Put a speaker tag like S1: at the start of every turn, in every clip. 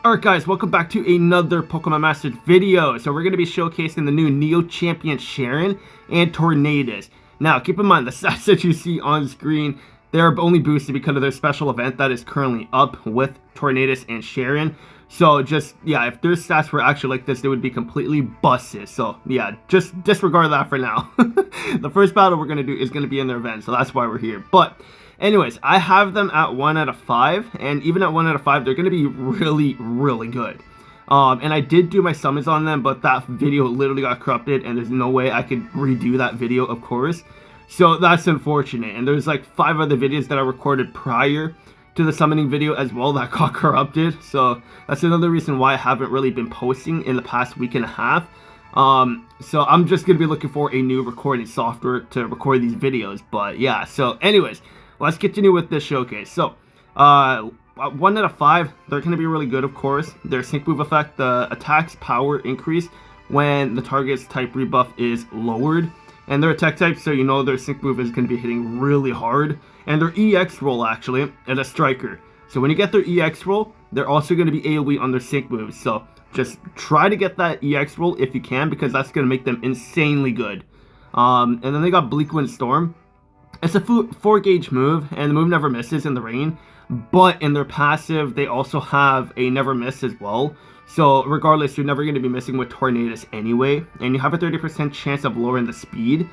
S1: Alright guys, welcome back to another Pokemon Masters video. So we're going to be showcasing the new Neo Champion Cheren and Tornadus. Now keep in mind the stats that you see on screen, they're only boosted because of their special event that is currently up with Tornadus and Cheren. So just, yeah, if their stats were actually like this, they would be completely busted. So yeah, just disregard that for now. The first battle we're going to do is going to be in their event, so that's why we're here. But anyways, I have them at 1 out of 5, and even at 1 out of 5, they're going to be really good. And I did do my summons on them, but that video literally got corrupted, and there's no way I could redo that video, of course. So that's unfortunate, and there's like 5 other videos that I recorded prior to the summoning video as well that got corrupted. So that's another reason why I haven't really been posting in the past week and a half. So I'm just going to be looking for a new recording software to record these videos. But yeah, so anyways, let's continue with this showcase. So, 1 out of 5, they're going to be really good, of course. Their sync move effect, the attack's power increase when the target's type rebuff is lowered. And their attack type, so you know their sync move is going to be hitting really hard. And their EX roll, actually, is a striker. So when you get their EX roll, they're also going to be AoE on their sync moves. So just try to get that EX roll if you can, because that's going to make them insanely good. And then they got Bleak Wind Storm. It's a 4-gauge move, and the move never misses in the rain. But in their passive, they also have a never miss as well. So regardless, you're never going to be missing with Tornadus anyway. And you have a 30% chance of lowering the speed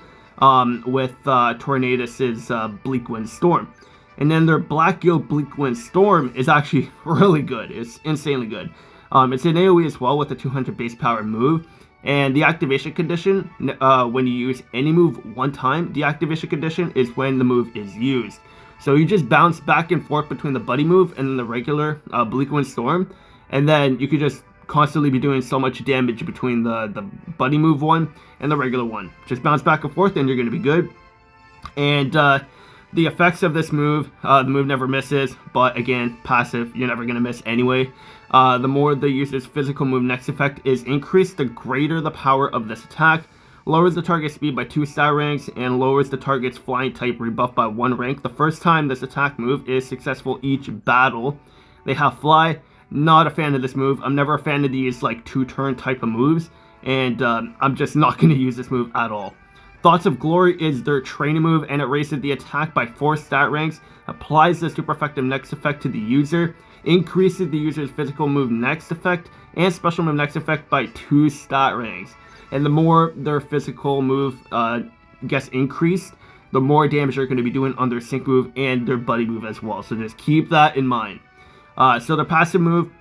S1: with Tornadus' Bleak Wind Storm. And then their Black Gill Bleak Wind Storm is actually really good. It's insanely good. It's an AoE as well with a 200 base power move. And the activation condition, when you use any move one time, the activation condition is when the move is used. So you just bounce back and forth between the buddy move and then the regular Bleak Wind Storm. And then you could just constantly be doing so much damage between the buddy move one and the regular one. Just bounce back and forth and you're going to be good. And the effects of this move, the move never misses, but again, passive, you're never going to miss anyway. The more the user's physical move next effect is increased, the greater the power of this attack. Lowers the target speed by 2 star ranks and lowers the target's flying type rebuff by 1 rank. The first time this attack move is successful each battle. They have fly. Not a fan of this move. I'm never a fan of these like 2-turn type of moves, and I'm just not going to use this move at all. Thoughts of Glory is their training move, and it raises the attack by 4 stat ranks, applies the super effective next effect to the user, increases the user's physical move next effect and special move next effect by 2 stat ranks. And the more their physical move gets increased, the more damage they're going to be doing on their sync move and their buddy move as well. So just keep that in mind. So their passive move,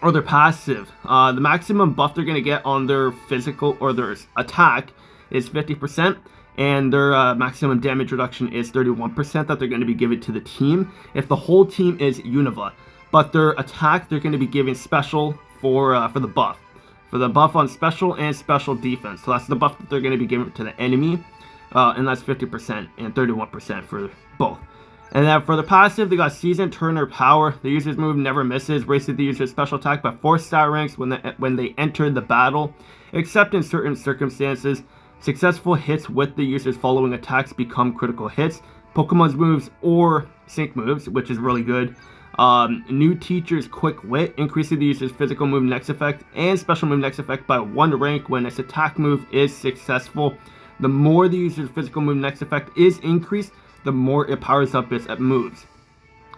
S1: or their passive, the maximum buff they're going to get on their physical or their attack is 50%, and their maximum damage reduction is 31% that they're going to be giving to the team if the whole team is Unova. But their attack, they're going to be giving special for the buff. For the buff on special and special defense. So that's the buff that they're going to be giving to the enemy, and that's 50% and 31% for both. And then for the passive, they got Season Turner Power. The user's move never misses, raises the user's special attack by 4 star ranks when they enter the battle, except in certain circumstances. Successful hits with the user's following attacks become critical hits, Pokemon's moves or sync moves, which is really good. New Teacher's Quick Wit, increasing the user's physical move next effect and special move next effect by 1 rank when its attack move is successful. The more the user's physical move next effect is increased, the more it powers up its moves.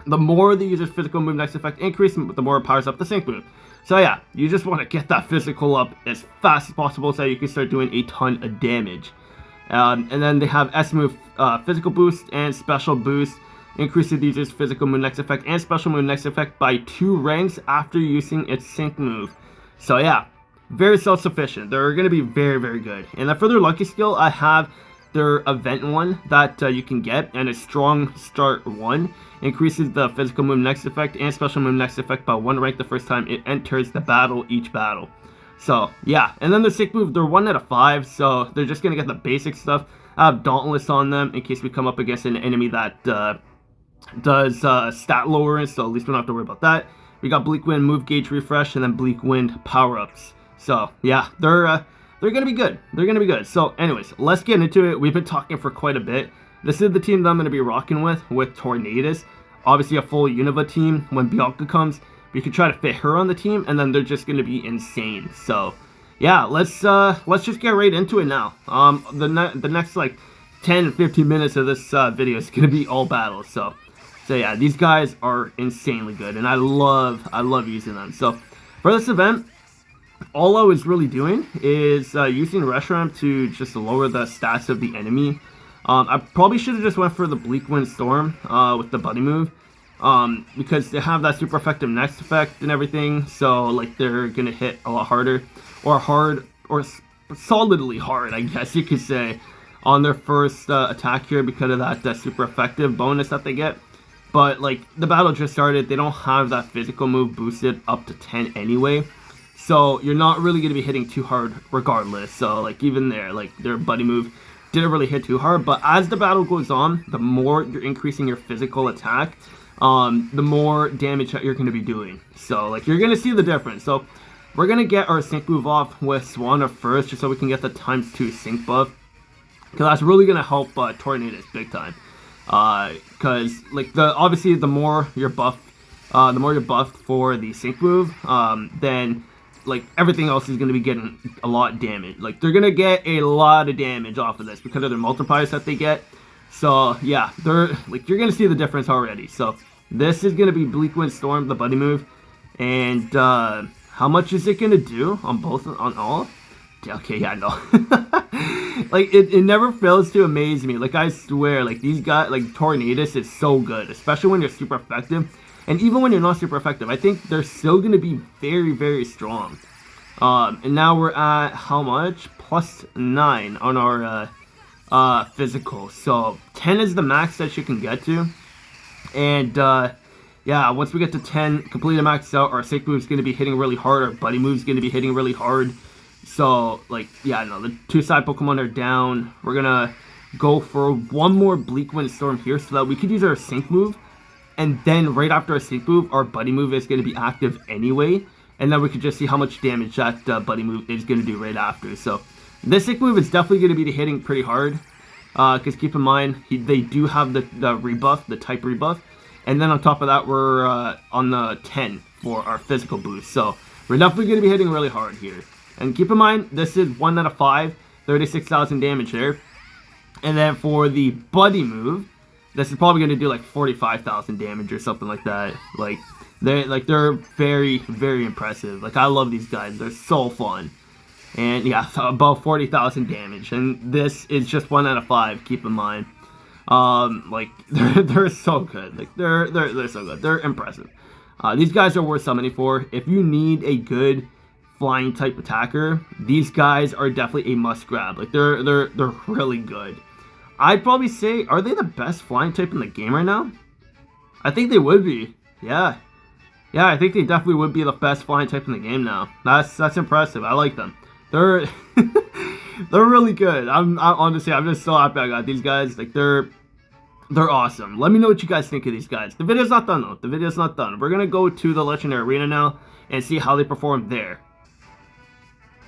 S1: The more the user's physical move next effect increases, the more it powers up the sync move. So yeah, you just want to get that physical up as fast as possible so you can start doing a ton of damage. And then they have S move physical boost and special boost, increasing the user's physical move next effect and special move next effect by 2 ranks after using its sync move. So yeah, very self-sufficient. They're going to be very good. And then for their lucky skill, I have their event one that you can get, and a strong start 1 increases the physical move next effect and special move next effect by 1 rank the first time it enters the battle each battle. So yeah, and then the sync move, they're 1 out of 5, so they're just gonna get the basic stuff. I have Dauntless on them in case we come up against an enemy that does stat lowering, so at least we don't have to worry about that. We got Bleak Wind move gauge refresh and then Bleak Wind power-ups. So yeah, they're gonna be good. They're gonna be good. So anyways, let's get into it. We've been talking for quite a bit. This is the team that I'm gonna be rocking with Tornadus. Obviously a full Unova team when Bianca comes. we could try to fit her on the team, and then they're just going to be insane. So yeah, let's just get right into it now. The next like 10-15 minutes of this video is going to be all battles. So yeah, these guys are insanely good, and I love using them. So for this event, all I was really doing is using Reshiram to just lower the stats of the enemy. I probably should have just went for the Bleak Wind Storm with the buddy move, because they have that super effective next effect and everything, so like they're gonna hit a lot harder, or solidly hard, I guess you could say, on their first attack here because of that super effective bonus that they get. But like the battle just started, they don't have that physical move boosted up to 10 anyway, so you're not really going to be hitting too hard regardless. So like even there, like their buddy move didn't really hit too hard, but as the battle goes on, the more you're increasing your physical attack, the more damage that you're going to be doing. So like you're going to see the difference. So we're going to get our sync move off with Swanna first, just so we can get the ×2 sync buff, because that's really going to help Tornadus big time. Because like obviously the more you're buffed for the sync move, then like everything else is going to be getting a lot of damage. Like they're going to get a lot of damage off of this because of their multipliers that they get. So yeah, they're like, you're going to see the difference already. So this is going to be Bleak Wind Storm, the buddy move, and how much is it going to do on all? Okay, yeah, no. Like it never fails to amaze me. Like I swear, like these guys, like Tornadus is so good, especially when you're super effective, and even when you're not super effective, I think they're still gonna be very, very strong. And now we're at how much? +9 on our physical. So 10 is the max that you can get to, and yeah, once we get to 10, completely maxed out, our sync move is gonna be hitting really hard. Our buddy move is gonna be hitting really hard. So, like, yeah, no, the 2 side Pokemon are down. We're gonna go for one more Bleak Wind Storm here so that we could use our sync move. And then right after our sync move, our buddy move is going to be active anyway. And then we could just see how much damage that buddy move is going to do right after. So, this sync move is definitely going to be hitting pretty hard. Because keep in mind, they do have the rebuff, the type rebuff. And then on top of that, we're on the 10 for our physical boost. So, we're definitely going to be hitting really hard here. And keep in mind, this is 1 out of 5, 36,000 damage there. And then for the buddy move, this is probably going to do like 45,000 damage or something like that. Like they're very, very impressive. Like I love these guys; they're so fun. And yeah, about 40,000 damage. And this is just 1 out of 5. Keep in mind, like they're so good. Like they're so good. They're impressive. These guys are worth summoning for. If you need a good flying type attacker, these guys are definitely a must grab. Like they're really good. I'd probably say, are they the best flying type in the game right now? I think they would be. Yeah, I think they definitely would be the best flying type in the game now. That's impressive. I like them. They're they're really good. I'm honestly, I'm just so happy I got these guys. Like they're awesome. Let me know what you guys think of these guys. The video's not done though. The video's not done. We're gonna go to the Legendary Arena now and see how they perform there.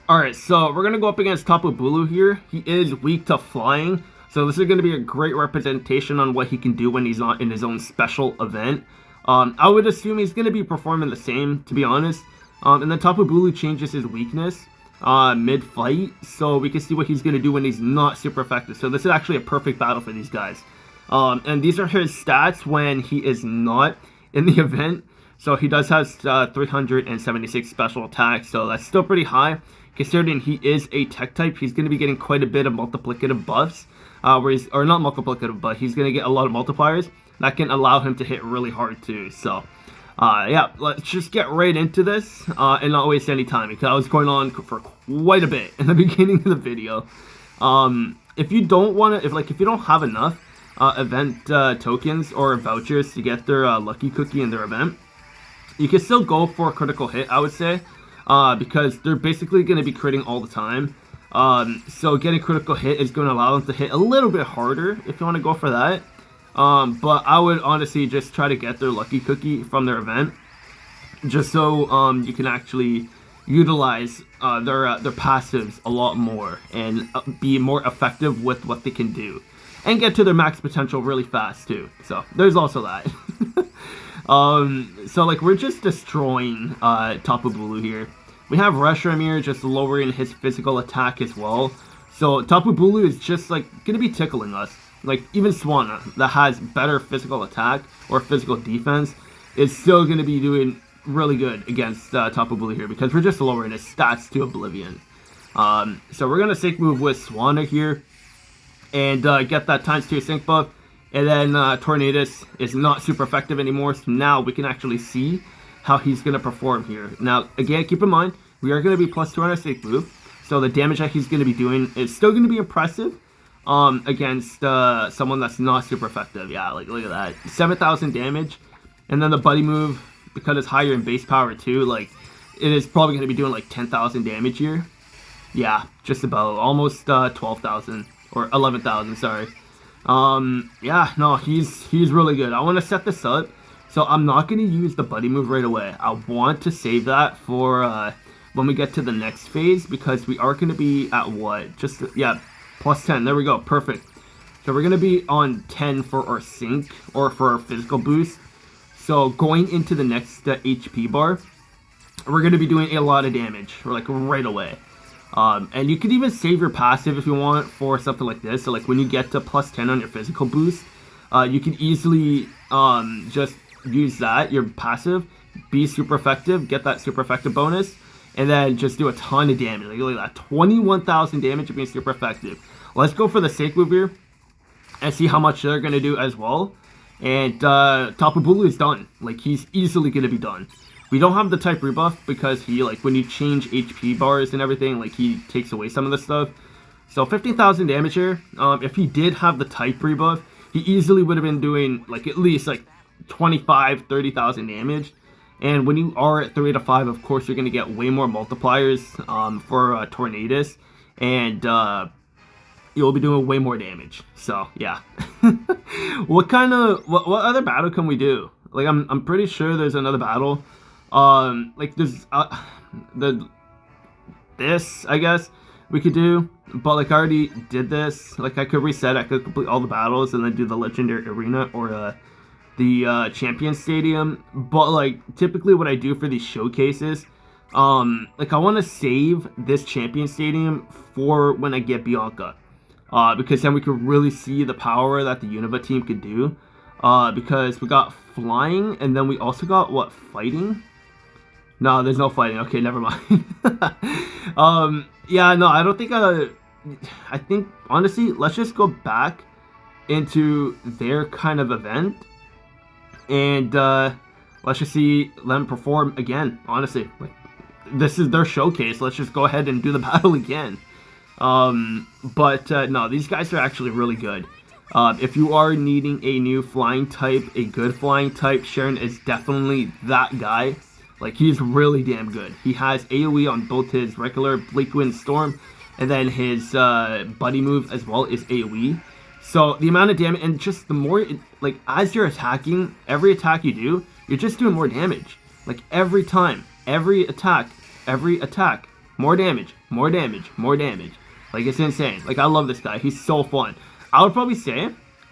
S1: Alright, so we're going to go up against Tapu Bulu here. He is weak to flying, so this is going to be a great representation on what he can do when he's not in his own special event. I would assume he's going to be performing the same, to be honest. And then Tapu Bulu changes his weakness mid-fight, so we can see what he's going to do when he's not super effective. So this is actually a perfect battle for these guys. And these are his stats when he is not in the event. So he does have 376 special attacks, so that's still pretty high. Considering he is a tech type, he's going to be getting quite a bit of multiplicative buffs, or not multiplicative, but he's going to get a lot of multipliers that can allow him to hit really hard too. So, yeah, let's just get right into this and not waste any time, because I was going on for quite a bit in the beginning of the video. If you don't want to, if you don't have enough event tokens or vouchers to get their lucky cookie in their event, you can still go for a critical hit, I would say. Because they're basically going to be critting all the time. So getting critical hit is going to allow them to hit a little bit harder if you want to go for that. But I would honestly just try to get their lucky cookie from their event, just so you can actually utilize their passives a lot more and be more effective with what they can do, and get to their max potential really fast too. So there's also that. So like we're just destroying Tapu Bulu here. We have Reshiram here just lowering his physical attack as well. So Tapu Bulu is just like gonna be tickling us. Like even Swanna that has better physical attack or physical defense is still gonna be doing really good against Tapu Bulu here because we're just lowering his stats to oblivion. So we're gonna sync move with Swanna here and get that ×2 sync buff. And then Tornadus is not super effective anymore, so now we can actually see how he's going to perform here. Now, again, keep in mind, we are going to be +2 on our sync move, so the damage that he's going to be doing is still going to be impressive against someone that's not super effective. Yeah, like look at that, 7,000 damage. And then the buddy move, because it's higher in base power too, like it is probably going to be doing like 10,000 damage here. Yeah, just about, almost 12,000 or 11,000, sorry. Yeah, no, he's really good. I want to set this up, so I'm not going to use the buddy move right away. I want to save that for when we get to the next phase, because we are going to be at what? Just, yeah, +10. There we go. Perfect. So we're going to be on 10 for our sync, or for our physical boost. So going into the next HP bar, we're going to be doing a lot of damage, like right away. And you could even save your passive if you want for something like this. So like when you get to +10 on your physical boost, you can easily just use that, your passive, be super effective, get that super effective bonus, and then just do a ton of damage. Like look at that, 21,000 damage of being super effective. Let's go for the sync move here and see how much they're going to do as well. And Tapu Bulu is done. Like he's easily going to be done. We don't have the type rebuff because he, like, when you change HP bars and everything, like, he takes away some of the stuff. So 15,000 damage here. If he did have the type rebuff, he easily would have been doing, like, at least, like, 25, 30,000 damage. And when you are at 3 to 5, of course, you're going to get way more multipliers for Tornadus. And you'll be doing way more damage. So, yeah. What other battle can we do? Like, I'm pretty sure there's another battle. Like there's this I guess we could do, but like I already did this. Like I could reset, I could complete all the battles and then do the legendary arena or the champion stadium. But like typically what I do for these showcases, like I want to save this champion stadium for when I get Bianca, because then we could really see the power that the Unova team could do, because we got flying and then we also got what, fighting. No, there's no fighting. Okay, never mind. Yeah, no, I don't think, I think, honestly, let's just go back into their kind of event, and, let's just see them perform again, honestly. Like, this is their showcase. Let's just go ahead and do the battle again. No, these guys are actually really good. If you are needing a new flying type, a good flying type, Cheren is definitely that guy. Like, he's really damn good. He has AoE on both his regular Bleak Wind Storm, and then his buddy move as well is AoE. So the amount of damage, and just the more, like, as you're attacking, every attack you do, you're just doing more damage. Like, every time, every attack, more damage, more damage, more damage. Like, it's insane. Like, I love this guy. He's so fun. I would probably say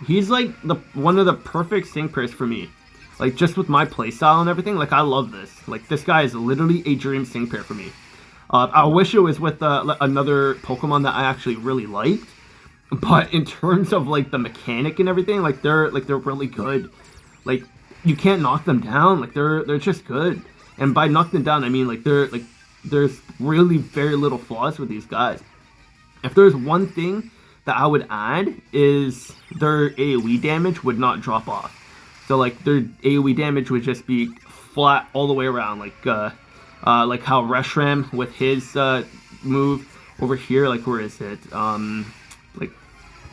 S1: he's, like, one of the perfect sync pairs for me. Like, just with my playstyle and everything, like, I love this. Like, this guy is literally a dream sync pair for me. I wish it was with another Pokemon that I actually really liked. But in terms of, like, the mechanic and everything, like, they're really good. Like, you can't knock them down. Like, they're just good. And by knock them down, I mean, like, there's really very little flaws with these guys. If there's one thing that I would add is their AoE damage would not drop off. So like their AoE damage would just be flat all the way around, like how Reshiram with his move over here, like where is it? Like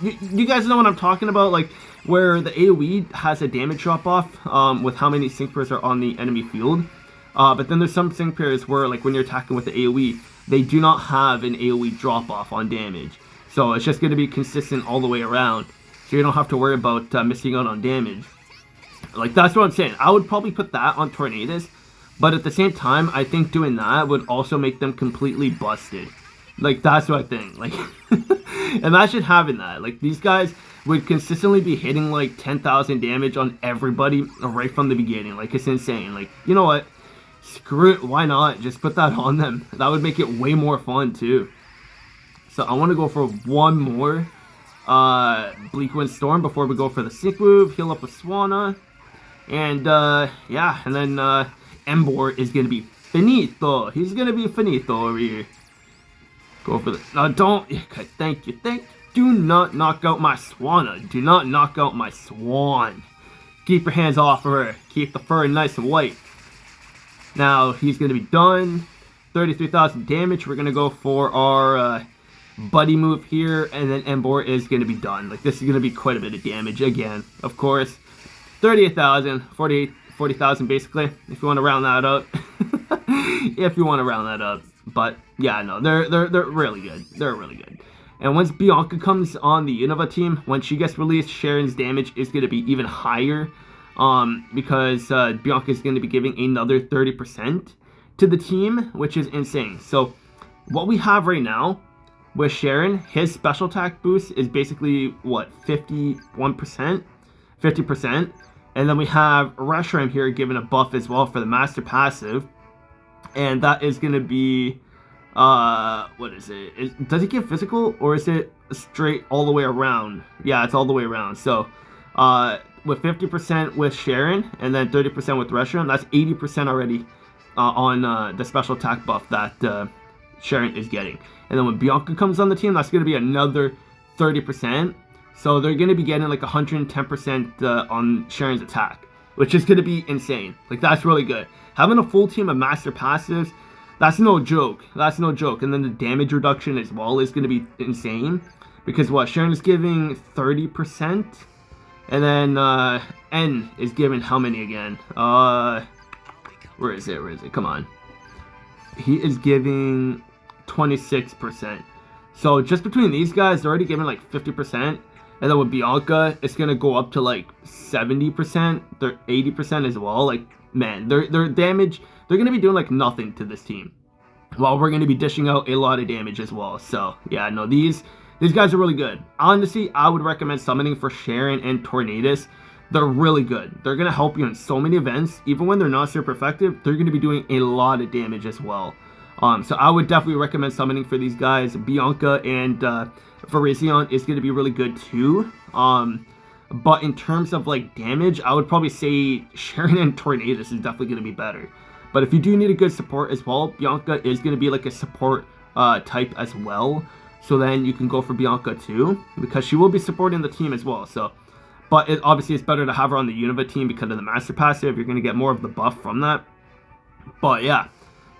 S1: you guys know what I'm talking about, like where the AoE has a damage drop off with how many sync pairs are on the enemy field. But then there's some sync pairs where like when you're attacking with the AoE, they do not have an AoE drop off on damage. So it's just going to be consistent all the way around. So you don't have to worry about missing out on damage. Like, that's what I'm saying. I would probably put that on Tornadus. But at the same time, I think doing that would also make them completely busted. Like, that's what I think. Like, imagine having that. Like, these guys, would consistently be hitting like 10,000 damage on everybody right from the beginning. Like, it's insane. Like, you know what? Screw it. Why not? Just put that on them. That would make it way more fun too. So I want to go for one more Bleak Wind Storm before we go for the sick move. Heal up with Swanna. And yeah, and then Emboar is going to be finito. He's going to be finito over here. Go for the... No, don't... Okay, thank you. Do not knock out my Swanna. Do not knock out my Swan. Keep your hands off of her. Keep the fur nice and white. Now, he's going to be done. 33,000 damage. We're going to go for our buddy move here. And then Emboar is going to be done. Like, this is going to be quite a bit of damage again, of course. 38,000. 40,000 basically, if you want to round that up. If you want to round that up. But yeah, no, they're really good. They're really good. And once Bianca comes on the Unova team, when she gets released, Cheren's damage is going to be even higher. Because Bianca is going to be giving another 30% to the team, which is insane. So what we have right now with Cheren, his special attack boost is basically what, 51%, 50%. And then we have Reshiram here given a buff as well for the master passive. And that is going to be, what is it? Does it give physical or is it straight all the way around? Yeah, it's all the way around. So, with 50% with Cheren and then 30% with Reshiram, that's 80% already on the special attack buff that Cheren is getting. And then when Bianca comes on the team, that's going to be another 30%. So they're going to be getting like 110% on Cheren's attack, which is going to be insane. Like, that's really good. Having a full team of master passives, that's no joke. That's no joke. And then the damage reduction as well is going to be insane. Because what? Cheren is giving 30%. And then N is giving how many again? Where is it? Where is it? Come on. He is giving 26%. So just between these guys, they're already giving like 50%. And then with Bianca, it's going to go up to like 70%. They're 80% as well. Like, man, their damage, they're going to be doing like nothing to this team. While we're going to be dishing out a lot of damage as well. So, yeah, no, these guys are really good. Honestly, I would recommend summoning for Cheren and Tornadus. They're really good. They're going to help you in so many events. Even when they're not super effective, they're going to be doing a lot of damage as well. So I would definitely recommend summoning for these guys. Bianca and Virizion is going to be really good too. But in terms of like damage, I would probably say Cheren and Tornadus is definitely going to be better. But if you do need a good support as well, Bianca is going to be like a support type as well. So then you can go for Bianca too, because she will be supporting the team as well. So, but obviously it's better to have her on the Unova team because of the master passive. You're going to get more of the buff from that. But yeah,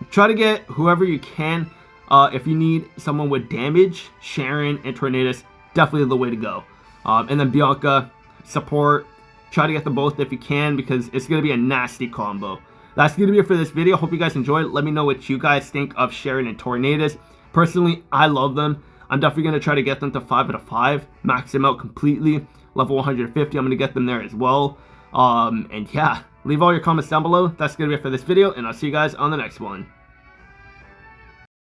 S1: try to get whoever you can. If you need someone with damage, Cheren and Tornadus, definitely the way to go. And then Bianca, support. Try to get them both if you can, because it's going to be a nasty combo. That's going to be it for this video. Hope you guys enjoyed. Let me know what you guys think of Cheren and Tornadus. Personally, I love them. I'm definitely going to try to get them to 5 out of 5. Max them out completely. Level 150, I'm going to get them there as well. And yeah, leave all your comments down below. That's going to be it for this video, and I'll see you guys on the next one.